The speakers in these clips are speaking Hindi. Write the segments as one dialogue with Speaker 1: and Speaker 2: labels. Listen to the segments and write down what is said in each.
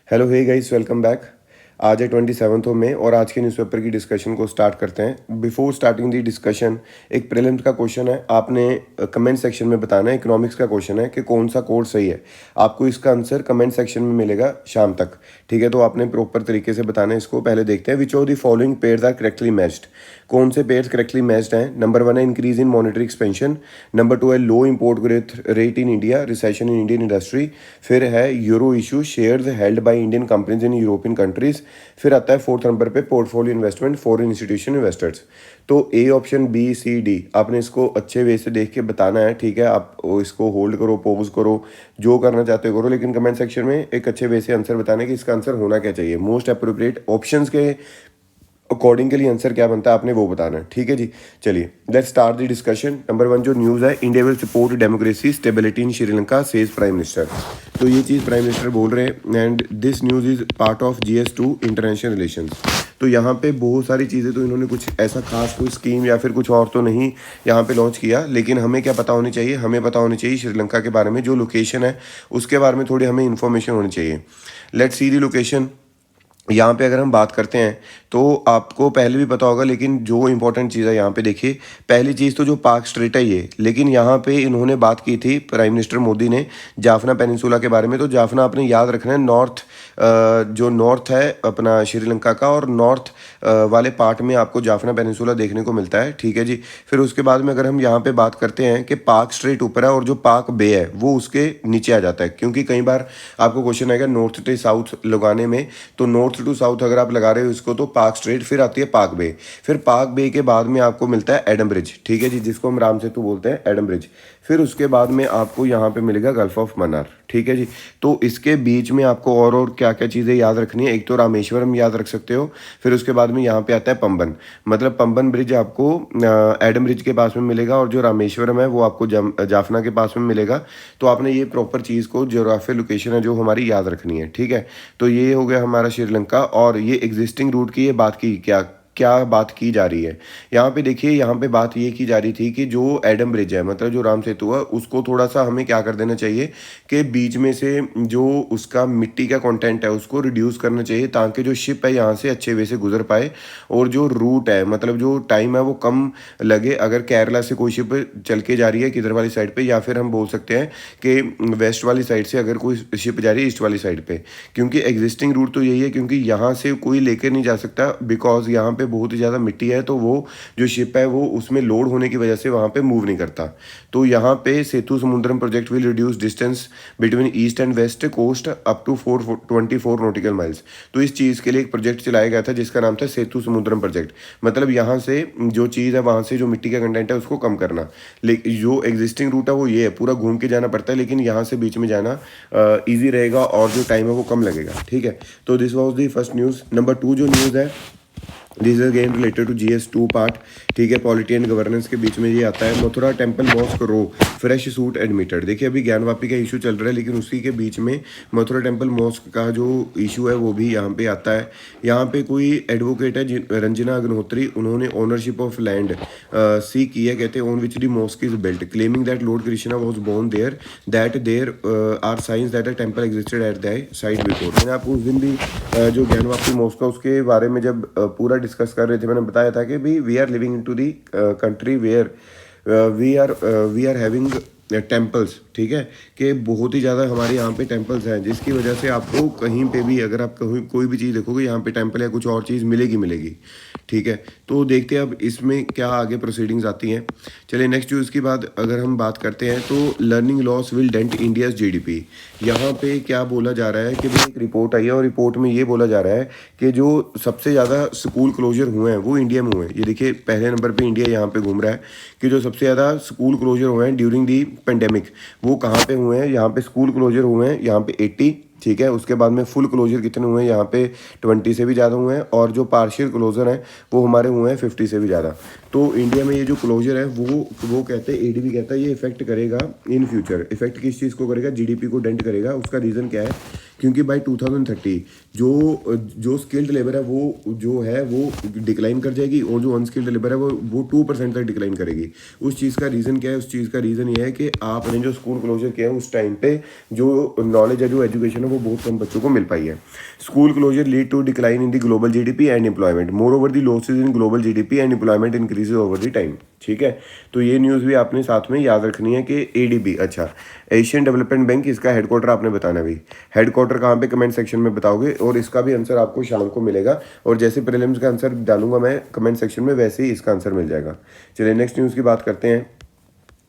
Speaker 1: Hello hey guys, welcome back. आज है 27 मई और आज के न्यूज़पेपर की डिस्कशन को स्टार्ट करते हैं। बिफोर स्टार्टिंग दी डिस्कशन, एक प्रीलिम्स का क्वेश्चन है। आपने कमेंट सेक्शन में बताना है, इकोनॉमिक्स का क्वेश्चन है कि कौन सा कोर्स सही है। आपको इसका आंसर कमेंट सेक्शन में मिलेगा शाम तक, ठीक है। तो आपने प्रॉपर तरीके से बताना है इसको। पहले देखते हैं, which of the following pairs are correctly matched. कौन से पेयर्स करेक्टली मैच्ड हैं? नंबर 1 है increase in monetary expansion, number 2 है low import growth rate in India, recession in Indian industry, फिर है euro issue shares held by Indian companies in European countries, फिर आता है फोर्थ नंबर पे portfolio investment foreign institution investors. तो A option B C D, आपने इसको अच्छे वे से देख के बताना है, ठीक है। आप इसको होल्ड करो, पॉज करो, जो करना चाहते हो करो, लेकिन कमेंट सेक्शन में एक अच्छे वे से आंसर बताना है कि इसका आंसर होना क्या चाहिए। मोस्ट अप्रोप्रिएट ऑप्शंस के अकॉर्डिंग के लिए आंसर क्या बनता है आपने वो बताना है, ठीक है जी। चलिए let's start the discussion. Number 1 जो न्यूज़ है, India will support democracy stability in Sri Lanka says prime minister. तो ये चीज़ प्राइम मिनिस्टर बोल रहे हैं and this news is part of GS2 international relations. तो यहाँ पे बहुत सारी चीज़ें, तो इन्होंने कुछ ऐसा खास कोई स्कीम या फिर कुछ और तो नहीं यहाँ पे लॉन्च किया, लेकिन हमें क्या पता होनी चाहिए, हमें पता होनी चाहिए श्रीलंका के बारे में, जो लोकेशन है उसके बारे में थोड़ी हमें इन्फॉर्मेशन होनी चाहिए। Let's see the location. यहाँ पे अगर हम बात करते हैं तो आपको पहले भी पता होगा, लेकिन जो इंपॉर्टेंट चीज़ है यहाँ पे देखिए। पहली चीज़ तो जो पाक स्ट्रेट है ये, लेकिन यहाँ पे इन्होंने बात की थी प्राइम मिनिस्टर मोदी ने जाफना पेनिनसुला के बारे में। तो जाफना आपने याद रखना है, नॉर्थ जो नॉर्थ है अपना श्रीलंका का, और नॉर्थ वाले पार्ट में आपको जाफना पेनिनसुला देखने को मिलता है, ठीक है जी। फिर उसके बाद में अगर हम यहाँ पे बात करते हैं कि पाक स्ट्रेट ऊपर है और जो पाक बे है वो उसके नीचे आ जाता है, क्योंकि कई बार आपको क्वेश्चन आएगा नॉर्थ टू साउथ लगाने में। तो नॉर्थ टू साउथ अगर आप लगा रहे हो इसको तो पाक स्ट्रेट, फिर आती है पाक बे, फिर पाक बे के बाद में आपको मिलता है एडम ब्रिज, ठीक है जी, जिसको हम राम सेतु बोलते हैं, एडम ब्रिज। फिर उसके बाद में आपको यहाँ पे मिलेगा गल्फ ऑफ मन्नार, ठीक है जी। तो इसके बीच में आपको और क्या क्या चीज़ें याद रखनी है, एक तो रामेश्वरम याद रख सकते हो, फिर उसके बाद में यहाँ पे आता है पंबन, मतलब पंबन ब्रिज आपको एडम ब्रिज के पास में मिलेगा, और जो रामेश्वरम है वो आपको जाफना के पास में मिलेगा। तो आपने ये प्रॉपर चीज़ को, ज्योग्राफिकल लोकेशन है जो हमारी याद रखनी है, ठीक है। तो ये हो गया हमारा श्रीलंका, और ये एग्जिस्टिंग रूट की ये बात की क्या क्या बात की जा रही है। यहाँ पे देखिए, यहाँ पे बात ये की जा रही थी कि जो एडम ब्रिज है, मतलब जो राम सेतु है, उसको थोड़ा सा हमें क्या कर देना चाहिए कि बीच में से जो उसका मिट्टी का कंटेंट है उसको रिड्यूस करना चाहिए, ताकि जो शिप है यहाँ से अच्छे वे से गुजर पाए, और जो रूट है, मतलब जो टाइम है वो कम लगे। अगर केरला से कोई शिप चल के जा रही है किधर वाली साइड पे, या फिर हम बोल सकते हैं कि वेस्ट वाली साइड से अगर कोई शिप जा रही है ईस्ट वाली साइड पे, क्योंकि एग्जिस्टिंग रूट तो यही है, क्योंकि यहाँ से कोई लेकर नहीं जा सकता, बिकॉज यहाँ पे बहुत ही ज़्यादा मिट्टी है, तो वो जो शिप है वो उसमें लोड होने की वजह से वहाँ पे मूव नहीं करता। तो यहाँ पे Sethusamudram project will reduce distance between east and west coast up to 424 nautical miles. तो इस चीज़ के लिए एक प्रोजेक्ट चलाया गया था जिसका नाम था सेतु समुद्रम प्रोजेक्ट, मतलब यहाँ से जो चीज़ है वहाँ से जो मिट्टी का कंटेंट है उसको कम करना। लेकिन जो एग्जिस्टिंग रूट है वो ये है, पूरा घूम के जाना पड़ता है, लेकिन यहाँ से बीच में जाना ईजी रहेगा और जो टाइम है वो कम लगेगा, ठीक है। तो this was the first news. Number 2 जो न्यूज़ है, this is again related to GS2 part, ठीक है। पॉलिटी एंड गवर्नेंस के बीच में ये आता है। मथुरा टेम्पल मॉस्क रो फ्रेश सूट एडमिटेड। देखिए अभी ज्ञानवापी का इशू चल रहा है, लेकिन उसी के बीच में मथुरा टेम्पल मॉस्क का जो इशू है वो भी यहाँ पे आता है। यहाँ पे कोई एडवोकेट है रंजना अग्निहोत्री, उन्होंने ओनरशिप ऑफ लैंड सी की है, कहते हैं on which the mosque is built, claiming that lord Krishna was born there, that there are signs that a temple existed at the site before. मैंने आपको उस दिन भी जो ज्ञानवापी मॉस्क है उसके बारे में जब पूरा डिस्कस कर रहे थे, मैंने बताया था कि भी we are living in to the country where we are having temples, ठीक है, कि बहुत ही ज़्यादा हमारे यहाँ पे टेम्पल्स हैं, जिसकी वजह से आपको कहीं पे भी अगर आप कहीं कोई भी चीज़ देखोगे यहाँ पे टेम्पल या कुछ और चीज़ मिलेगी, ठीक है। तो देखते हैं अब इसमें क्या आगे प्रोसीडिंग्स आती हैं। चलिए नेक्स्ट न्यूज़ की बाद अगर हम बात करते हैं तो learning loss will dent India's GDP। यहाँ पे क्या बोला जा रहा है कि भाई एक रिपोर्ट आई है, और रिपोर्ट में ये बोला जा रहा है कि जो सबसे ज़्यादा स्कूल क्लोजर हुए हैं वो इंडिया में हुए हैं। ये देखिए पहले नंबर पे इंडिया यहाँ पे घूम रहा है कि जो सबसे ज़्यादा स्कूल क्लोजर हुए हैं ड्यूरिंग दी पेंडेमिक, वो कहाँ पे हुए हैं। यहाँ पे स्कूल क्लोजर हुए हैं यहाँ पे 80, ठीक है। उसके बाद में फुल क्लोजर कितने हुए हैं, यहाँ पे 20 से भी ज़्यादा हुए हैं, और जो पार्शियल क्लोजर हैं वो हमारे हुए हैं 50 से भी ज़्यादा। तो इंडिया में ये जो क्लोजर है वो कहते हैं, एडीबी कहता है ये इफेक्ट करेगा इन फ्यूचर। इफेक्ट किस चीज़ को करेगा? जीडीपी को डेंट करेगा। उसका रीज़न क्या है? क्योंकि बाय 2030 जो स्किल्ड लेबर है वो डिक्लाइन कर जाएगी, और जो अनस्किल्ड लेबर है वो 2% तक डिक्लाइन करेगी। उस चीज़ का रीज़न क्या है? उस चीज़ का रीज़न ये है कि आपने जो स्कूल क्लोजर किया है उस टाइम पे जो नॉलेज है, जो एजुकेशन है, वो बहुत कम बच्चों को मिल पाई है। School closure lead to decline in the global GDP and employment. Moreover the losses in global GDP and employment increases over the time. ठीक है, तो ये न्यूज़ भी आपने साथ में याद रखनी है कि एडीबी, अच्छा, एशियन डेवलपमेंट बैंक, इसका हेडक्वार्टर आपने बताना भी। हेडक्वार्टर कहाँ पे? कमेंट सेक्शन में बताओगे, और इसका भी आंसर आपको शाम को मिलेगा। और जैसे प्रीलिम्स का आंसर डालूंगा मैं कमेंट सेक्शन में, वैसे ही इसका आंसर मिल जाएगा। चलिए नेक्स्ट न्यूज़ की बात करते हैं।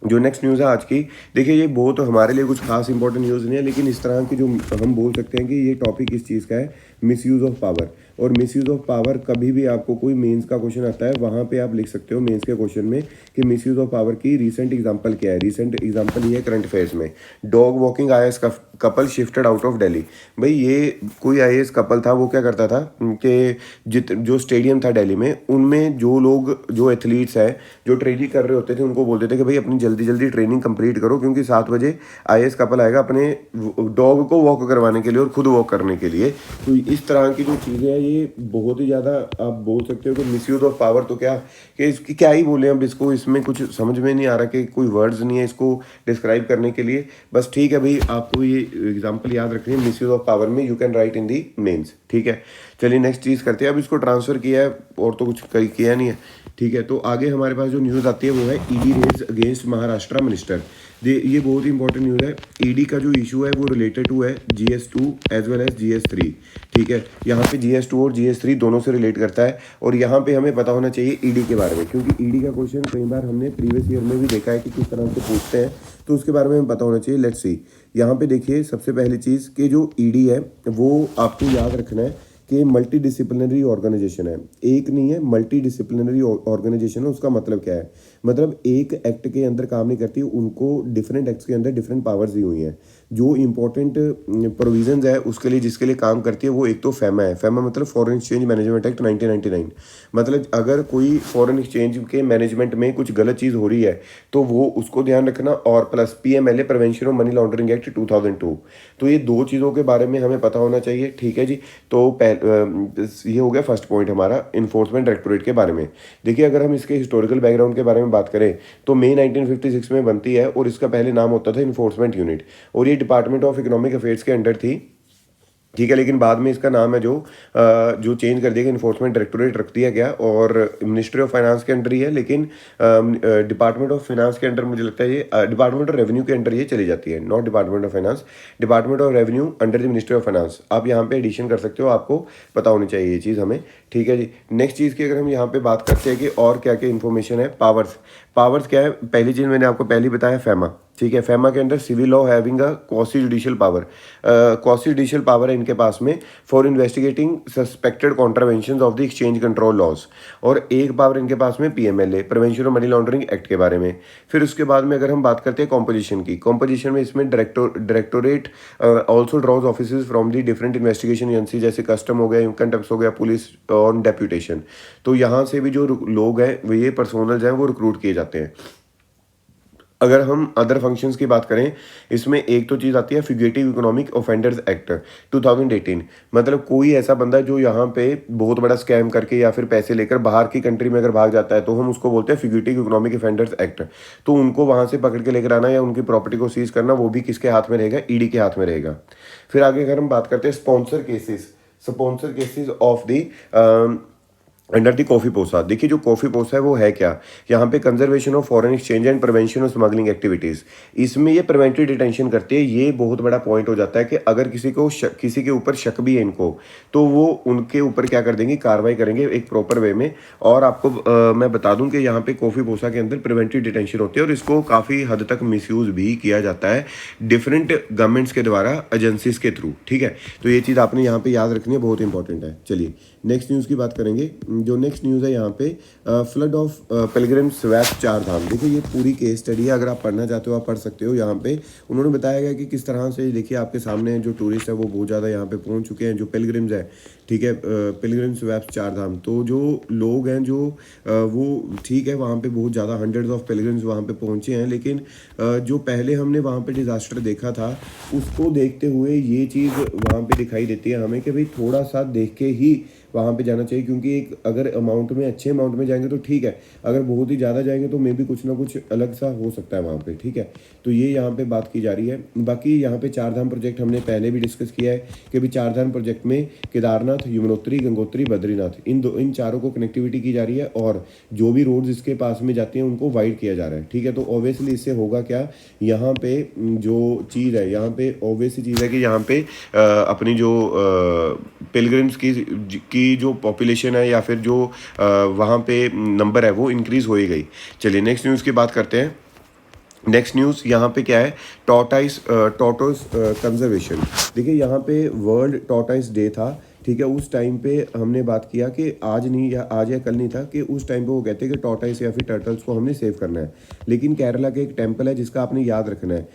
Speaker 1: जो नेक्स्ट न्यूज़ है आज की, देखिए ये बहुत हमारे लिए कुछ खास इंपॉर्टेंट न्यूज़ नहीं है, लेकिन इस तरह की जो हम बोल सकते हैं कि ये टॉपिक इस चीज़ का है, मिसयूज़ ऑफ पावर। और मिसयूज़ ऑफ पावर कभी भी आपको कोई मेंस का क्वेश्चन आता है, वहाँ पे आप लिख सकते हो मेंस के क्वेश्चन में कि मिसयूज़ ऑफ पावर की रीसेंट एग्जांपल क्या है। रीसेंट एग्जांपल ये है करंट अफेयर्स में, dog walking IAS couple shifted out of Delhi. भाई ये कोई आईएएस कपल था, वो क्या करता था कि जो स्टेडियम था दिल्ली में, उनमें जो लोग, जो एथलीट्स हैं, जो ट्रेनिंग कर रहे होते थे, उनको बोलते थे कि भाई अपनी जल्दी जल्दी ट्रेनिंग कंप्लीट करो, क्योंकि 7 बजे आईएएस कपल आएगा अपने डॉग को वॉक करवाने के लिए और खुद वॉक करने के लिए। तो इस तरह की जो चीज़ें हैं ये बहुत ही ज़्यादा आप बोल सकते हो कि मिसयूज ऑफ पावर। तो क्या कि इसकी क्या ही बोले अब इसको, इसमें कुछ समझ में नहीं आ रहा कि कोई वर्ड्स नहीं है इसको डिस्क्राइब करने के लिए। बस ठीक है भाई, आपको ये एग्जांपल याद रखनी है मिसयूज ऑफ पावर में, you can write in the mains. ठीक है, चलिए नेक्स्ट चीज़ करते हैं। अब इसको ट्रांसफ़र किया है और तो कुछ किया नहीं है। ठीक है, तो आगे हमारे पास जो न्यूज़ आती है वो है ED raids against Maharashtra minister. ये बहुत ही इंपॉर्टेंट न्यूज़ है। ईडी का जो इशू है वो रिलेटेड टू है GS2 as well as GS3। ठीक है, यहाँ पे GS2 और GS3 दोनों से रिलेट करता है, और यहाँ पे हमें पता होना चाहिए ईडी के बारे में, क्योंकि ईडी का क्वेश्चन कई बार हमने प्रीवियस ईयर में भी देखा है कि किस तरह से पूछते हैं, तो उसके बारे में हमें पता होना चाहिए। लेट्स सी, यहाँ पे देखिए सबसे पहली चीज़ कि जो ईडी है वो आपको याद रखना है कि मल्टी डिसिप्लिनरी ऑर्गेनाइजेशन है। एक नहीं है, मल्टी डिसिप्लिनरी ऑर्गेनाइजेशन है। उसका मतलब क्या है? मतलब एक एक्ट के अंदर काम नहीं करती, उनको डिफरेंट एक्ट्स के अंदर डिफरेंट पावर्स दी हुई हैं। जो इंपॉर्टेंट प्रोविजंस है उसके लिए, जिसके लिए काम करती है, वो एक तो फेमा है। फेमा मतलब फॉरेन एक्सचेंज मैनेजमेंट एक्ट 1999। मतलब अगर कोई फॉरेन एक्सचेंज के मैनेजमेंट में कुछ गलत चीज़ हो रही है तो वो उसको ध्यान रखना, और plus PMLA prevention of money laundering act 2002। तो ये दो चीज़ों के बारे में हमें पता होना चाहिए। ठीक है जी, तो ये हो गया फर्स्ट पॉइंट हमारा इन्फोर्समेंट डायरेक्टोरेट के बारे में। देखिए अगर हम इसके हिस्टोरिकल बैकग्राउंड के बारे में बात करें तो मई 1956 में बनती है, और इसका पहले नाम होता था इन्फोर्समेंट यूनिट, और ये डिपार्टमेंट ऑफ इकोनॉमिक अफेयर्स के अंडर थी। ठीक है, लेकिन बाद में इसका नाम है जो चेंज कर दिया, इन्फोर्समेंट डायरेक्टोरेट रख दिया गया, और मिनिस्ट्री ऑफ फाइनेंस के अंडर ही है। लेकिन डिपार्टमेंट ऑफ फाइनेंस के अंडर मुझे लगता है ये डिपार्टमेंट ऑफ रेवेन्यू के अंडर ये चली जाती है, not department of finance, department of revenue under the ministry of finance. आप यहाँ पे एडिशन कर सकते हो, आपको पता होनी चाहिए ये चीज़ हमें। ठीक है जी, नेक्स्ट चीज़ की अगर हम यहाँ पे बात करते हैं कि और क्या क्या इन्फॉर्मेशन है। पावर्स क्या है? पहली चीज़ मैंने आपको पहले बताया, फेमा। ठीक है, फेमा के अंदर civil law having a quasi judicial power. Quasi judicial power है इनके पास में for investigating suspected contravention of the exchange control laws. और एक पावर इनके पास में PMLA prevention of money laundering act के बारे में। फिर उसके बाद में अगर हम बात करते हैं कॉम्पोजिशन की, कॉम्पोजिशन में इसमें directorate also draws office from the different investigation agency, जैसे कस्टम हो गया, इनकम टैक्स हो गया, पुलिस ऑन डेप्यूटेशन। तो यहाँ से भी जो लोग हैं वो ये पर्सोनल्स हैं वो रिक्रूट किए जाते हैं। अगर हम अदर फंक्शंस की बात करें, इसमें एक तो चीज़ आती है फ्यूगेटिव इकोनॉमिक ऑफेंडर्स एक्ट 2018। मतलब कोई ऐसा बंदा जो यहाँ पे बहुत बड़ा स्कैम करके या फिर पैसे लेकर बाहर की कंट्री में अगर भाग जाता है तो हम उसको बोलते हैं फ्यूगेटिव इकोनॉमिक ऑफेंडर्स एक्ट। तो उनको वहाँ से पकड़ के लेकर आना या उनकी प्रॉपर्टी को सीज करना, वो भी किसके हाथ में रहेगा? ईडी के हाथ में रहेगा। फिर आगे अगर हम बात करते हैं sponsor cases of the under the coffee पोसा। देखिए जो कॉफी पोसा है वो है क्या? यहाँ पे conservation of foreign exchange and prevention of smuggling activities, इसमें ये प्रिवेंटिव डिटेंशन करती है। ये बहुत बड़ा पॉइंट हो जाता है कि अगर किसी के ऊपर शक भी है इनको, तो वो उनके ऊपर क्या कर देंगे? कार्रवाई करेंगे एक प्रॉपर वे में। और आपको मैं बता दूं कि यहाँ पे कॉफी पोसा के अंदर प्रिवेंटिव डिटेंशन होती है, और इसको काफ़ी हद तक मिसयूज़ भी किया जाता है डिफरेंट गवर्नमेंट्स के द्वारा, एजेंसीज के थ्रू। ठीक है, तो ये चीज़ आपने यहाँ पे याद रखनी है, बहुत इंपॉर्टेंट है। चलिए नेक्स्ट न्यूज़ की बात करेंगे। जो नेक्स्ट न्यूज़ है यहाँ पे, फ्लड ऑफ पिलग्रिम स्वैप 4 धाम। देखिए ये पूरी केस स्टडी है, अगर आप पढ़ना चाहते हो आप पढ़ सकते हो। यहाँ पे उन्होंने बताया गया कि किस तरह से, देखिए आपके सामने जो टूरिस्ट है वो बहुत ज़्यादा यहाँ पे पहुँच चुके हैं, जो पिलग्रिम्स है, ठीक है, पिलग्रिम स्वैप 4 धाम। तो जो लोग हैं जो वो ठीक है, वहाँ पे बहुत ज़्यादा हंड्रेड्स ऑफ पिलग्रिम्स वहाँ पे पहुँचे हैं, लेकिन जो पहले हमने वहाँ पे डिज़ास्टर देखा था उसको देखते हुए ये चीज़ वहाँ पे दिखाई देती है हमें कि भाई थोड़ा सा देख के ही वहाँ पे जाना चाहिए। क्योंकि एक अगर अमाउंट में, अच्छे अमाउंट में जाएंगे तो ठीक है, अगर बहुत ही ज़्यादा जाएंगे तो मे भी कुछ ना कुछ अलग सा हो सकता है वहाँ पे, ठीक है। तो ये यहाँ पे बात की जा रही है। बाकी यहाँ पे 4 धाम प्रोजेक्ट हमने पहले भी डिस्कस किया है कि भाई 4 धाम प्रोजेक्ट में केदारनाथ, यमुनोत्री, गंगोत्री, बद्रीनाथ, इन चारों को कनेक्टिविटी की जा रही है, और जो भी रोड्स इसके पास में जाती हैं उनको वाइड किया जा रहा है, ठीक है। तो ऑब्वियसली इससे होगा क्या, यहाँ पे जो चीज़ है, यहाँ पे ऑब्वियसली चीज़ है कि यहाँ पे अपनी जो पिलग्रिम्स की जो पॉपुलेशन है या फिर जो वहाँ पे नंबर है वो इंक्रीज़ हो ही गई। चलिए नेक्स्ट न्यूज़ की बात करते हैं। नेक्स्ट न्यूज़ यहाँ पे क्या है, टॉर्टोइस कंजर्वेशन। देखिए यहाँ पे वर्ल्ड टॉर्टोइस डे था, ठीक है। उस टाइम पे हमने बात किया कि आज नहीं, या आज या कल नहीं था, कि उस टाइम पे वो कहते हैं कि टॉर्टोइस या फिर टर्टल्स को हमने सेव करना है। लेकिन केरला के एक टेम्पल है जिसका आपने याद रखना है,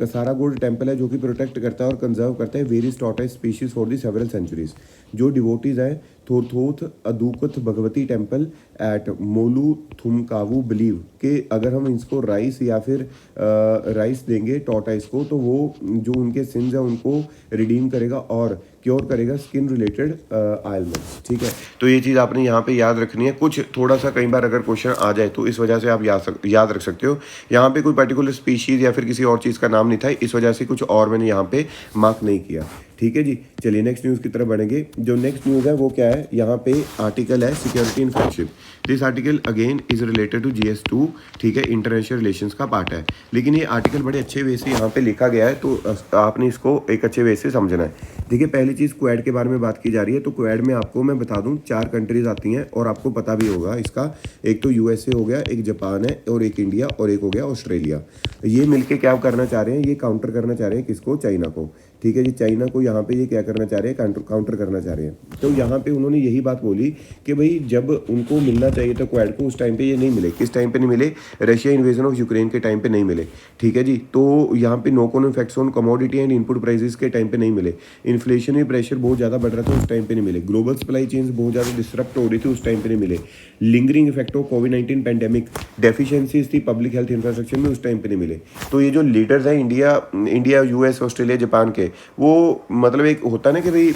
Speaker 1: कसारागोड टेम्पल है, जो कि प्रोटेक्ट करता है और कंजर्व करता है various tortoise species for the several centuries. जो डिवोटीज हैं थोरथोथ अदूकथ भगवती टेम्पल एट मोलू थुमकावू बिलीव कि अगर हम इसको राइस या फिर राइस देंगे टॉर्टोइस को, तो वो जो उनके सिंस हैं उनको रिडीम करेगा और क्योर करेगा स्किन रिलेटेड आइलमेंट्स, ठीक है। तो ये चीज़ आपने यहाँ पे याद रखनी है। कुछ थोड़ा सा कई बार अगर क्वेश्चन आ जाए तो इस वजह से आप याद रख सकते हो। यहाँ पे कोई पर्टिकुलर स्पीशीज़ या फिर किसी और चीज़ का नाम नहीं था, इस वजह से कुछ और मैंने यहाँ पे मार्क नहीं किया, ठीक है जी। चलिए नेक्स्ट न्यूज़ की तरफ बढ़ेंगे। जो नेक्स्ट न्यूज़ है वो क्या है, यहाँ पे आर्टिकल है security in friendship. This article again is related to GS2, ठीक है, इंटरनेशनल रिलेशंस का पार्ट है। लेकिन ये आर्टिकल बड़े अच्छे वे से यहाँ पे लिखा गया है, तो आपने इसको एक अच्छे वे से समझना है। देखिए पहली चीज़ क्वेड के बारे में बात की जा रही है। तो क्वेड में आपको मैं बता दूँ 4 कंट्रीज आती हैं और आपको पता भी होगा इसका। एक तो USA हो गया, एक जापान है, और एक इंडिया, और एक हो गया ऑस्ट्रेलिया। ये मिलके क्या करना चाह रहे हैं, ये काउंटर करना चाह रहे हैं किसको, चाइना को, ठीक है जी। चाइना को यहाँ पे ये क्या करना चाह रहे हैं, काउंटर करना चाह रहे हैं। तो यहाँ पे उन्होंने यही बात बोली कि भाई जब उनको मिलना चाहिए था क्वेड को, उस टाइम पे ये नहीं मिले। किस टाइम पे नहीं मिले, रशिया इन्वेजन ऑफ यूक्रेन के टाइम पे नहीं मिले, ठीक है जी। तो यहाँ पे knock on effects on commodity and input prices के टाइम पे नहीं मिले। इन्फ्लेशनरी प्रेशर बहुत ज़्यादा बढ़ रहा था, उस टाइम पे नहीं मिले। ग्लोबल सप्लाई चेन्स बहुत ज़्यादा डिस्टर्ब हो रही थी, उस टाइम पे नहीं मिले। Lingering effect of covid pandemic, deficiencies थी पब्लिक हेल्थ इंफ्रास्ट्रक्चर में, उस टाइम पे नहीं मिले। तो ये जो लीडर्स हैं इंडिया, US, ऑस्ट्रेलिया, जापान के, वो मतलब एक होता ना कि भाई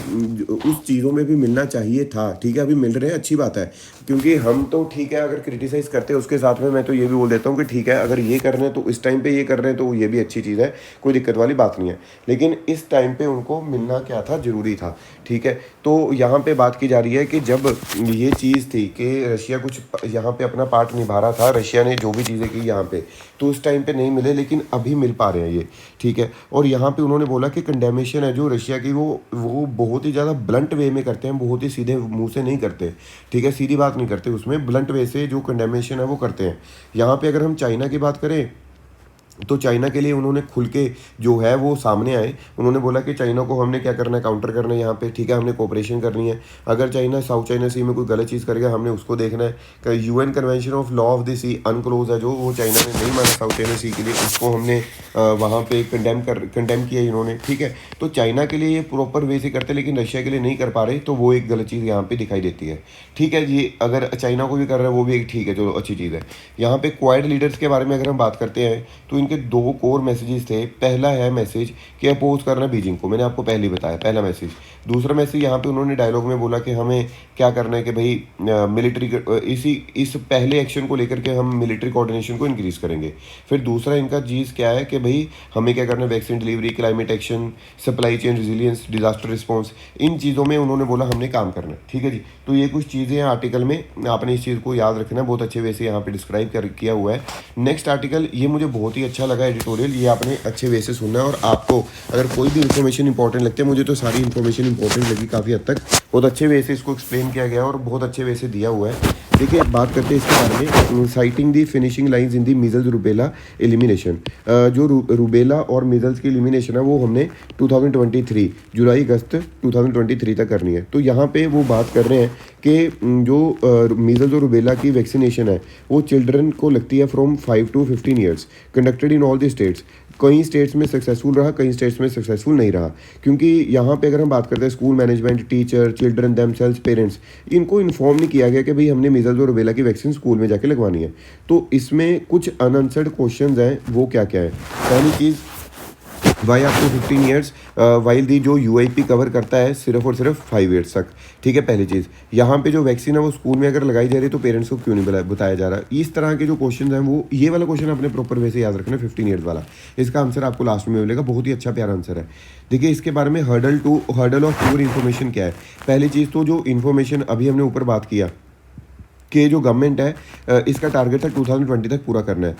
Speaker 1: उस चीज़ों में भी मिलना चाहिए था, ठीक है। अभी मिल रहे हैं, अच्छी बात है, क्योंकि हम तो ठीक है अगर क्रिटिसाइज़ करते हैं उसके साथ में मैं तो ये भी बोल देता हूँ कि ठीक है अगर ये कर रहे हैं तो इस टाइम पे ये कर रहे हैं तो ये भी अच्छी चीज़ है, कोई दिक्कत वाली बात नहीं है। लेकिन इस टाइम पे उनको मिलना क्या था, ज़रूरी था, ठीक है। तो यहाँ पे बात की जा रही है कि जब ये चीज़ थी कि रशिया कुछ यहाँ पे अपना पार्ट निभा रहा था, रशिया ने जो भी चीज़ें की यहाँ पे, तो उस टाइम पे नहीं मिले, लेकिन अभी मिल पा रहे हैं ये, ठीक है। और यहाँ पे उन्होंने बोला कि कंडेमेशन है जो रशिया की, वो बहुत ही ज़्यादा ब्लंट वे में करते हैं, बहुत ही सीधे मुंह से नहीं करते, ठीक है, सीधी बात नहीं करते, उसमें ब्लंट वे से जो कंडेमेशन है वो करते हैं। यहाँ पे अगर हम चाइना की बात करें तो चाइना के लिए उन्होंने खुल के जो है वो सामने आए। उन्होंने बोला कि चाइना को हमने क्या करना है, काउंटर करना है यहाँ पे, ठीक है, हमने कोऑपरेशन करनी है। अगर चाइना साउथ चाइना सी में कोई गलत चीज़ करेगा हमने उसको देखना है। UN convention of law of the sea UNCLOS है जो, वो चाइना ने नहीं माना साउथ चाइना सी के लिए, उसको हमने वहाँ पे कंडेम किया इन्होंने, ठीक है। तो चाइना के लिए ये प्रॉपर वे से करते, लेकिन रशिया के लिए नहीं कर पा रहे, तो वो एक गलत चीज़ यहाँ पे दिखाई देती है, ठीक है। ये अगर चाइना को भी कर रहा है वो भी एक ठीक है, चलो अच्छी चीज़ है। यहाँ पे क्वाड लीडर्स के बारे में अगर हम बात करते हैं तो इनके 2 कोर मैसेजेस थे। पहला है मैसेज कि अपोज करना बीजिंग को, मैंने आपको पहले ही बताया, पहला मैसेज। दूसरा मैसेज यहाँ पे उन्होंने डायलॉग में बोला कि हमें क्या करना है कि भाई मिलिट्री इस पहले एक्शन को लेकर के हम मिलिट्री कोऑर्डिनेशन को इंक्रीज करेंगे। फिर दूसरा इनका चीज़ क्या है कि भाई हमें क्या करना है, vaccine delivery, climate action, supply chain resilience, disaster response, इन चीज़ों में उन्होंने बोला हमने काम करना है, ठीक है जी। तो ये कुछ चीज़ें हैं आर्टिकल में, आपने इस चीज़ को याद रखना है, बहुत अच्छे वे से यहाँ पे डिस्क्राइब किया हुआ है। नेक्स्ट आर्टिकल ये मुझे बहुत ही अच्छा लगा, एडिटोरियल, ये आपने अच्छे वे से सुनना है। और आपको अगर कोई भी इन्फॉर्मेशन इंपॉर्टेंट लगती है, मुझे तो सारी इन्फॉर्मेशन इंपॉर्टेंट लगी काफ़ी हद तक, बहुत अच्छे वे से इसको एक्सप्लेन किया गया और बहुत अच्छे वे से दिया हुआ है। देखिए बात करते हैं इसके बारे में, citing the finishing lines in the measles rubella elimination. जो रूबेला और मीजल्स की एलिमिनेशन है वो हमने 2023 जुलाई अगस्त 2023 तक करनी है। तो यहाँ पे वो बात कर रहे हैं कि जो मीजल्स और रूबेला की वैक्सीनेशन है वो चिल्ड्रन को लगती है from 5 to 15 years, conducted in all the states. कई स्टेट्स में सक्सेसफुल रहा, कई स्टेट्स में सक्सेसफुल नहीं रहा, क्योंकि यहाँ पे अगर हम बात करते हैं school management, teacher, children themselves, parents, इनको इन्फॉर्म नहीं किया गया कि भाई हमने मीजल्स और रूबेला की वैक्सीन स्कूल में जाके लगवानी है। तो इसमें कुछ अनआंसर्ड क्वेश्चंस हैं, वो क्या क्या है। पहली चीज़, why up to 15 years while the जो यूआईपी कवर करता है सिर्फ और सिर्फ 5 ईयर्स तक। ठीक है, पहली चीज़। यहाँ पे जो वैक्सीन है वो स्कूल में अगर लगाई जा रही है तो पेरेंट्स को क्यों नहीं बताया जा रहा। इस तरह के जो क्वेश्चन हैं वो, ये वाला क्वेश्चन अपने प्रॉपर वे से याद रखना, 15 ईयर्स वाला। इसका आंसर आपको लास्ट में मिलेगा, बहुत ही अच्छा प्यारा आंसर है। देखिए इसके बारे में हर्डल ऑफ प्योर इन्फॉर्मेशन क्या है। पहली चीज़ तो जो इन्फॉर्मेशन अभी हमने ऊपर बात किया कि जो गवर्नमेंट है इसका टारगेट था 2020 तक पूरा करना है,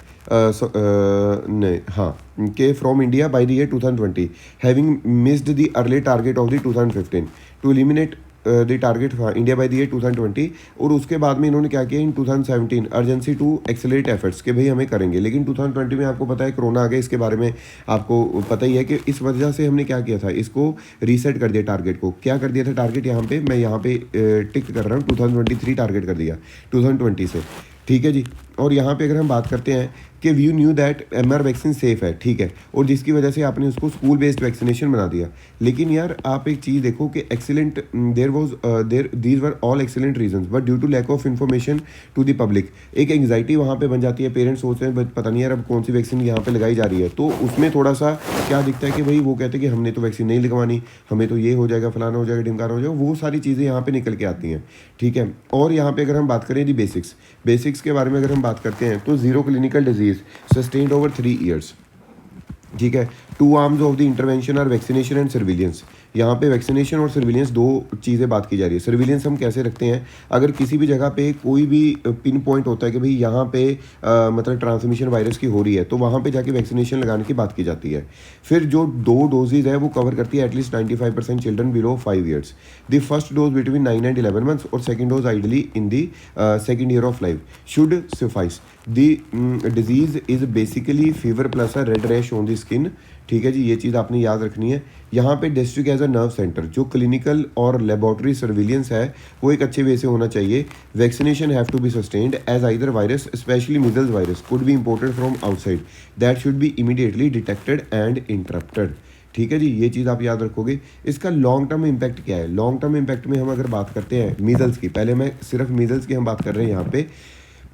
Speaker 1: नहीं हाँ, कि from India by the year 2020 having missed the early target of the 2015 to eliminate the target India by the year 2020। और उसके बाद में इन्होंने क्या किया in 2017, urgency to accelerate efforts कि भाई हमें करेंगे। लेकिन 2020 में आपको पता है कोरोना आ गया, इसके बारे में आपको पता ही है कि इस वजह से हमने क्या किया था, इसको रीसेट कर दिया टारगेट को। क्या कर दिया था टारगेट, यहाँ पे मैं यहाँ पे टिक कर रहा हूँ, 2023 टारगेट कर दिया 2020 से। ठीक है जी। और यहाँ पे अगर हम बात करते हैं कि we knew that MR vaccine safe है, ठीक है, और जिसकी वजह से आपने उसको स्कूल बेस्ड वैक्सीनेशन बना दिया। लेकिन यार आप एक चीज़ देखो कि excellent these were all excellent reasons, but due to lack of information to the public एक एंग्जाइटी वहाँ पे बन जाती है। पेरेंट्स सोचते हैं पता नहीं यार अब कौन सी वैक्सीन यहाँ पे लगाई जा रही है, तो उसमें थोड़ा सा क्या दिखता है कि भाई वो कहते हैं कि हमने तो वैक्सीन नहीं लगवानी, हमें तो ये हो जाएगा, फलाना हो जाएगा, ढिमकाना हो जाएगा, वो सारी चीज़ें यहाँ पे निकल के आती हैं। ठीक है। और यहाँ पे अगर हम बात करें दी बेसिक्स के बारे में अगर हम बात करते हैं तो zero clinical disease sustained over 3 years. ठीक है। 2 arms of the intervention are vaccination and surveillance. यहाँ पे वैक्सीनेशन और सर्विलियंस दो चीज़ें बात की जा रही है। सर्विलियंस हम कैसे रखते हैं, अगर किसी भी जगह पे कोई भी पिन पॉइंट होता है कि भाई यहाँ पे मतलब ट्रांसमिशन वायरस की हो रही है, तो वहाँ पे जाके वैक्सीनेशन लगाने की बात की जाती है। फिर जो 2 डोजेज है वो कवर करती है at least 95% children below 5 years. The first dose between 9 and 11 months और second dose ideally in the second year of life should suffice. The disease is basically fever plus a red rash on the skin. ठीक है जी, ये चीज़ आपने याद रखनी है। यहाँ पे district as a nerve centre, जो क्लिनिकल और लेबोरेटरी सर्विलियंस है वो एक अच्छे वे से होना चाहिए। Vaccination have to be sustained as either virus specially measles virus could be imported from outside that should be immediately detected and interrupted. ठीक है जी, ये चीज़ आप याद रखोगे। इसका लॉन्ग टर्म इम्पैक्ट क्या है, लॉन्ग टर्म इम्पैक्ट में हम अगर बात करते हैं मीजल्स की, पहले मैं सिर्फ मीजल्स की हम बात कर रहे हैं यहाँ पे।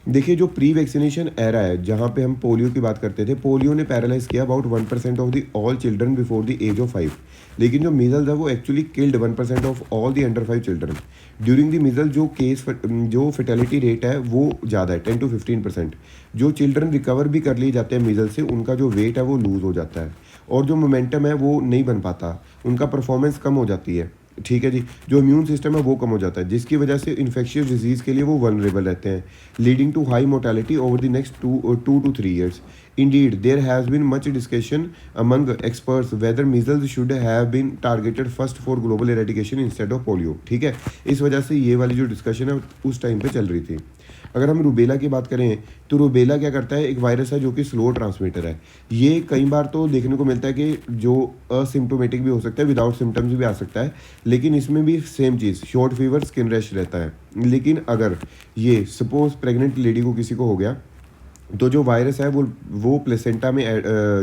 Speaker 1: देखिए जो प्री वैक्सीनेशन एरा है, जहाँ पे हम पोलियो की बात करते थे, पोलियो ने पैरालाइज किया about 1% of the all children before the age of 5। लेकिन जो मीजल्स है वो actually killed 1% of all the under 5 children. During the measle जो फेटेलिटी रेट है वो ज़्यादा है, 10 to 15%। जो चिल्ड्रन रिकवर भी कर लिए जाते हैं मीजल से, उनका जो वेट है वो लूज़ हो जाता है और जो मोमेंटम है वो नहीं बन पाता, उनका परफॉर्मेंस कम हो जाती है। ठीक है जी। जो इम्यून सिस्टम है वो कम हो जाता है, जिसकी वजह से इन्फेक्शियस डिजीज़ के लिए वो वनरेबल रहते हैं, leading to high mortality over the next 2 to 3 years. Indeed, there has been much discussion among experts whether measles should have been targeted first for global eradication instead of polio। ठीक है, इस वजह से ये वाली जो डिस्कशन है उस टाइम पे चल रही थी। अगर हम रूबेला की बात करें तो रूबेला क्या करता है, एक वायरस है जो कि स्लो ट्रांसमिटर है। ये कई बार तो देखने को मिलता है कि जो असिम्टोमेटिक भी हो सकता है, विदाउट सिम्टम्स भी आ सकता है, लेकिन इसमें भी सेम चीज़, शॉर्ट फीवर, स्किन रैश रहता है। लेकिन अगर ये सपोज प्रेग्नेंट लेडी को किसी को हो गया, तो जो वायरस है वो प्लेसेंटा में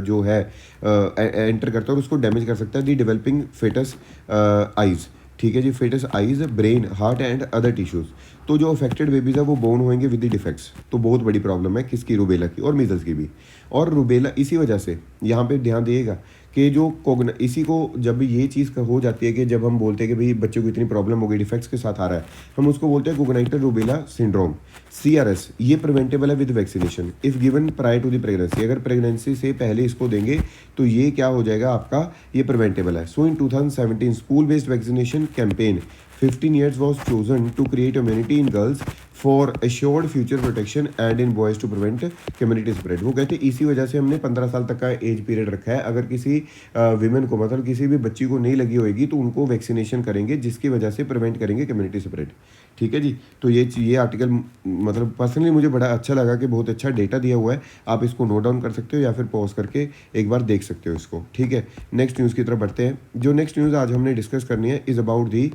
Speaker 1: जो है एंटर करता है और उसको डैमेज कर सकता है दी डेवलपिंग फेटस आइज़। ठीक है जी, foetus eyes, brain, heart and other tissues. तो जो अफेक्टेड बेबीज़ है वो बोर्न होंगे विद द डिफेक्ट्स। तो बहुत बड़ी प्रॉब्लम है किसकी, रूबेला की और मीजल्स की भी। और रूबेला इसी वजह से यहाँ पे ध्यान दिएगा कि जो इसी को जब ये चीज़ हो जाती है कि जब हम बोलते हैं कि भाई बच्चे को इतनी प्रॉब्लम हो गई, डिफेक्ट्स के साथ आ रहा है, हम उसको बोलते हैं कोगनाइटल रूबेला सिंड्रोम, CRS। ये प्रिवेंटेबल है with vaccination if given prior to the pregnancy. अगर प्रेगनेंसी से पहले इसको देंगे तो ये क्या हो जाएगा आपका, ये प्रिवेंटेबल है। So in 2017 school based vaccination campaign 15 years was chosen to create immunity in girls for assured future protection and in boys to prevent community spread. वो कहते हैं इसी वजह से हमने 15 साल तक का एज पीरियड रखा है। अगर किसी विमेन को मतलब किसी भी बच्ची को नहीं लगी होगी तो उनको वैक्सीनेशन करेंगे, जिसकी वजह से प्रिवेंट करेंगे कम्युनिटी स्प्रेड। ठीक है जी। तो ये आर्टिकल मतलब पर्सनली मुझे बड़ा अच्छा लगा कि बहुत अच्छा डेटा दिया हुआ है। आप इसको नोट डाउन कर सकते हो या फिर पॉज करके एक बार देख सकते हो इसको। ठीक है, नेक्स्ट न्यूज़ की तरफ बढ़ते हैं। जो नेक्स्ट न्यूज़ आज हमने डिस्कस करनी है इज़ अबाउट दी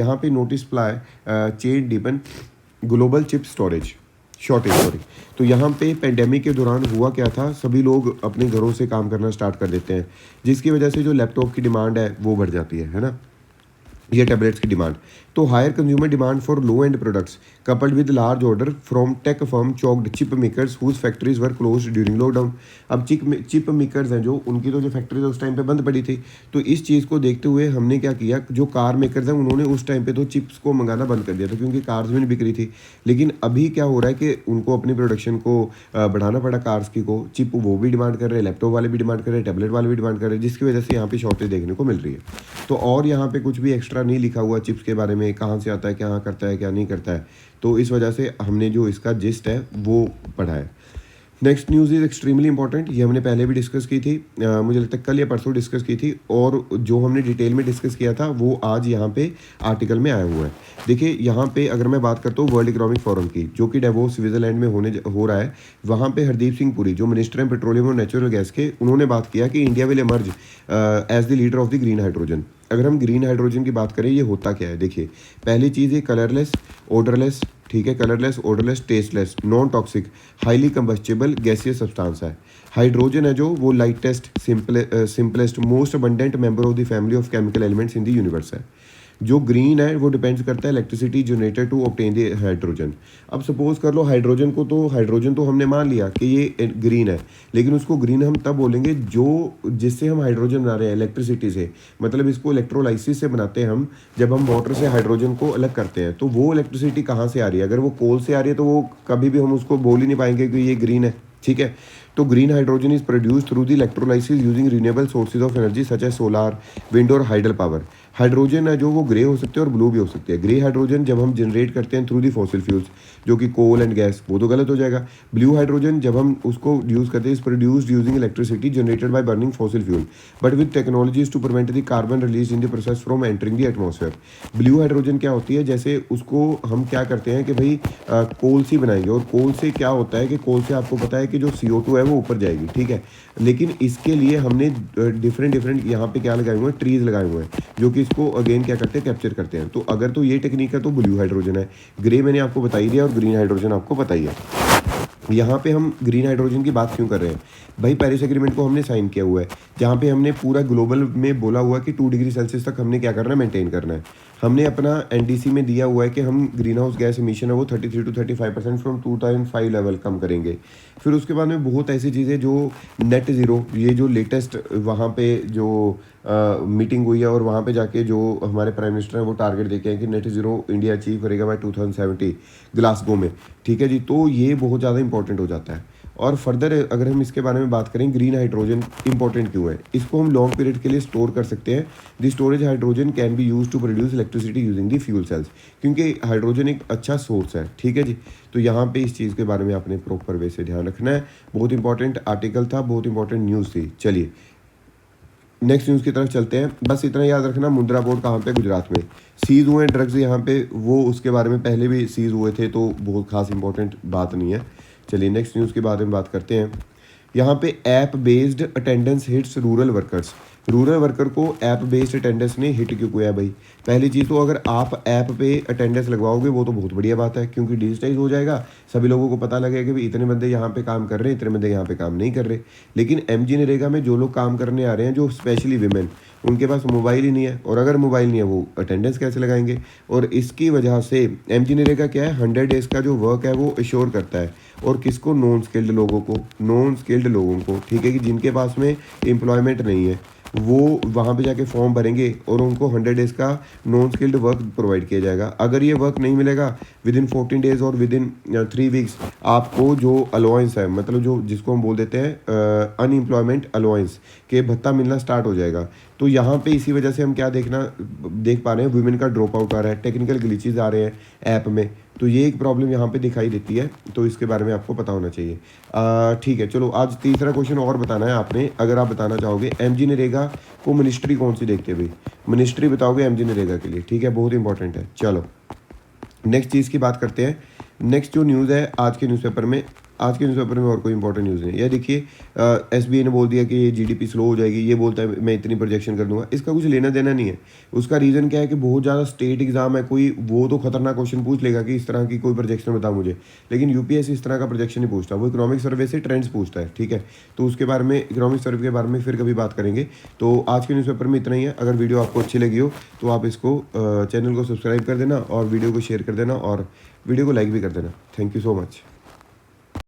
Speaker 1: यहाँ पे notice supply chain depend global chip storage shortage sorry. तो यहाँ पे पेंडेमिक के दौरान हुआ क्या था, सभी लोग अपने घरों से काम करना स्टार्ट कर देते हैं, जिसकी वजह से जो लैपटॉप की डिमांड है वो बढ़ जाती है ना, ये टैबलेट्स की डिमांड। तो higher consumer demand for low end products coupled with large order from tech firm choked chip makers whose factories were close during lockdown. अब चिप मेकर्स हैं जो उनकी तो जो फैक्ट्रीज उस टाइम पे बंद पड़ी थी, तो इस चीज़ को देखते हुए हमने क्या किया, जो कार मेकर्स हैं उन्होंने उस टाइम पे तो चिप्स को मंगाना बंद कर दिया था क्योंकि कार्स भी नहीं बिक रही थी। लेकिन अभी क्या हो रहा है कि उनको अपनी प्रोडक्शन को बढ़ाना पड़ा कार्स की को, चिप वो भी डिमांड कर रहे हैं, लैपटॉप वाले भी डिमांड कर रहे हैं, टैबलेट वाले भी डिमांड कर रहे हैं, जिसकी वजह से यहाँ पे शॉर्टेज देखने को मिल रही है। तो और यहाँ पे कुछ भी एक्स्ट्रा नहीं लिखा हुआ चिप्स के बारे में, कहाँ से आता है, क्या करता है, क्या नहीं करता है। तो इस वजह से हमने जो इसका जिस्ट है वो पढ़ा है। Next news is extremely important. ये हमने पहले भी डिस्कस की थी, मुझे लगता है कल या परसों डिस्कस की थी, और जो हमने डिटेल में डिस्कस किया था वो आज यहाँ पे आर्टिकल में आया हुआ है। देखिए यहाँ पे अगर मैं बात करता हूँ वर्ल्ड इकोनॉमिक फोरम की, जो कि डेवोस स्विट्जरलैंड में हो रहा है, वहाँ पे हरदीप सिंह पुरी जो मिनिस्टर हैं पेट्रोलियम और नेचुरल गैस के, उन्होंने बात किया कि India will emerge as the leader of the green hydrogen. अगर हम ग्रीन हाइड्रोजन की बात करें, ये होता क्या है, देखिए पहली चीज़ ये कलरलेस ऑर्डरलेस, ठीक है, colourless odourless tasteless non toxic highly combustible gaseous substance है। हाइड्रोजन है जो वो lightest simplest most abundant member of the family of chemical elements in the universe है। जो ग्रीन है वो डिपेंड्स करता है electricity generated to obtain the hydrogen. अब सपोज कर लो हाइड्रोजन तो हमने मान लिया कि ये ग्रीन है, लेकिन उसको ग्रीन हम तब बोलेंगे जो जिससे हम हाइड्रोजन बना रहे हैं इलेक्ट्रिसिटी से, मतलब इसको इलेक्ट्रोलाइसिस से बनाते हैं हम, जब हम वाटर से हाइड्रोजन को अलग करते हैं। तो वो इलेक्ट्रिसिटी कहाँ से आ रही है, अगर वो कोल से आ रही है तो वो कभी भी हम उसको बोल ही नहीं पाएंगे कि ये ग्रीन है। ठीक है, तो green hydrogen is produced through the electrolysis using renewable sources of energy such as solar, wind और हाइडल पावर। हाइड्रोजन है जो वो ग्रे हो सकते हैं और ब्लू भी हो सकते हैं। ग्रे हाइड्रोजन जब हम जनरेट करते हैं थ्रू दी फॉसिल फ्यूल्स, जो कि कोल एंड गैस, वो तो गलत हो जाएगा। ब्लू हाइड्रोजन जब हम उसको यूज़ करते हैं is produced using electricity generated by burning fossil fuel but with technologies to prevent the carbon release in the process from entering the atmosphere. Blue hydrogen क्या होती है, जैसे उसको हम क्या करते हैं कि भाई कोल से बनाएंगे, और कोल से क्या होता है कि कोल से आपको पता है कि जो CO2 है वो ऊपर जाएगी। ठीक है, लेकिन इसके लिए हमने डिफरेंट यहाँ पे क्या लगाए हुए हैं, ट्रीज लगाए हुए हैं, जो कि इसको अगेन क्या करते हैं, कैप्चर करते हैं। तो अगर तो ये टेक्निक है तो ब्लू हाइड्रोजन है, ग्रे मैंने आपको बताई दिया और ग्रीन हाइड्रोजन आपको बताई है। यहाँ पे हम ग्रीन हाइड्रोजन की बात क्यों कर रहे हैं भाई, पेरिस एग्रीमेंट को हमने साइन किया हुआ है, जहाँ पे हमने पूरा ग्लोबल में बोला हुआ है कि 2 डिग्री सेल्सियस तक हमने क्या करना है, मेंटेन करना है। हमने अपना NDC में दिया हुआ है कि हम ग्रीन हाउस गैस एमिशन है वो 33 to 35% फ्रॉम 2005 लेवल कम करेंगे। फिर उसके बाद में बहुत ऐसी चीज़ें जो नेट ज़ीरो, ये जो लेटेस्ट वहाँ पे जो मीटिंग हुई है और वहाँ पे जाके जो हमारे प्राइम मिनिस्टर हैं वो टारगेट देके हैं कि नेट ज़ीरो इंडिया अचीव करेगा बाय 2070 ग्लासगो में। ठीक है जी, तो ये बहुत ज़्यादा इंपॉर्टेंट हो जाता है। और फर्दर अगर हम इसके बारे में बात करें, ग्रीन हाइड्रोजन इंपॉर्टेंट क्यों है, इसको हम लॉन्ग पीरियड के लिए स्टोर कर सकते हैं। The storage hydrogen can be use to produce electricity using the fuel cells, क्योंकि हाइड्रोजन एक अच्छा सोर्स है। ठीक है जी, तो यहाँ पे इस चीज़ के बारे में आपने प्रॉपर वे से ध्यान रखना है। बहुत इंपॉर्टेंट आर्टिकल था, बहुत इंपॉर्टेंट न्यूज़ थी। चलिए नेक्स्ट न्यूज़ की तरफ चलते हैं। बस इतना याद रखना, मुंद्रा पोर्ट कहाँ पे, गुजरात में सीज़ हुए हैं ड्रग्स यहाँ पे, वो उसके बारे में पहले भी सीज़ हुए थे, तो बहुत खास इंपॉर्टेंट बात नहीं है। चलिए नेक्स्ट न्यूज़ के बारे में बात करते हैं। यहाँ पे app based attendance hits rural workers. Rural worker को ऐप बेस्ड अटेंडेंस ने हिट क्यों किया भाई, पहली चीज़ तो अगर आप ऐप पे अटेंडेंस लगवाओगे वो तो बहुत बढ़िया बात है, क्योंकि डिजिटाइज हो जाएगा, सभी लोगों को पता लगेगा कि भाई इतने बंदे यहाँ पे काम कर रहे हैं, इतने बंदे यहाँ पे काम नहीं कर रहे। लेकिन MG नरेगा में जो लोग काम करने आ रहे हैं, जो स्पेशली विमेन, उनके पास मोबाइल ही नहीं है, और अगर मोबाइल नहीं है वो अटेंडेंस कैसे लगाएंगे। और इसकी वजह से MG नरेगा क्या है, 100 डेज़ का जो वर्क है वो एश्योर करता है, और किसको, नॉन स्किल्ड लोगों को, ठीक है, कि जिनके पास में एम्प्लॉयमेंट नहीं है। वो वहाँ पे जाके फॉर्म भरेंगे और उनको 100 डेज़ का नॉन स्किल्ड वर्क प्रोवाइड किया जाएगा। अगर ये वर्क नहीं मिलेगा विद इन 14 डेज़ और विद इन 3 वीक्स, आपको जो अलाउंस है, मतलब जो जिसको हम बोल देते हैं अनएम्प्लॉयमेंट अलाउंस, के भत्ता मिलना स्टार्ट हो जाएगा। तो यहाँ पे इसी वजह से हम क्या देख पा रहे हैं, वुमेन का ड्रॉप आउट आ रहा है, टेक्निकल ग्लिचेस आ रहे हैं ऐप में। तो ये एक प्रॉब्लम यहाँ पे दिखाई देती है, तो इसके बारे में आपको पता होना चाहिए। ठीक है, चलो आज तीसरा क्वेश्चन और बताना है आपने, अगर आप बताना चाहोगे। एमजी नरेगा को मिनिस्ट्री कौन सी देखते हैं भाई? मिनिस्ट्री बताओगे एमजी नरेगा के लिए, ठीक है, बहुत इंपॉर्टेंट है। चलो नेक्स्ट चीज़ की बात करते हैं। नेक्स्ट जो न्यूज़ है आज के न्यूज़पेपर में, आज के न्यूज़पेपर में और कोई इंपॉर्टेंट न्यूज़ नहीं है। यह देखिए, एसबीआई ने बोल दिया कि ये जीडीपी स्लो हो जाएगी, ये बोलता है मैं इतनी प्रोजेक्शन कर दूंगा। इसका कुछ लेना देना नहीं है। उसका रीज़न क्या है कि बहुत ज़्यादा स्टेट एग्जाम है, कोई वो तो खतरनाक क्वेश्चन पूछ लेगा कि इस तरह की कोई प्रोजेक्शन बताओ मुझे, लेकिन यूपीएससी इस तरह का प्रोजेक्शन नहीं पूछता, वो इकोनॉमिक सर्वे से ट्रेंड्स पूछता है, ठीक है। तो उसके बारे में, इकोनॉमिक सर्वे के बारे में फिर कभी बात करेंगे। तो आज के न्यूज़पेपर में इतना ही है। अगर वीडियो आपको अच्छी लगी हो तो आप इसको चैनल को सब्सक्राइब कर देना और वीडियो को शेयर कर देना और वीडियो को लाइक भी कर देना। Thank you so much.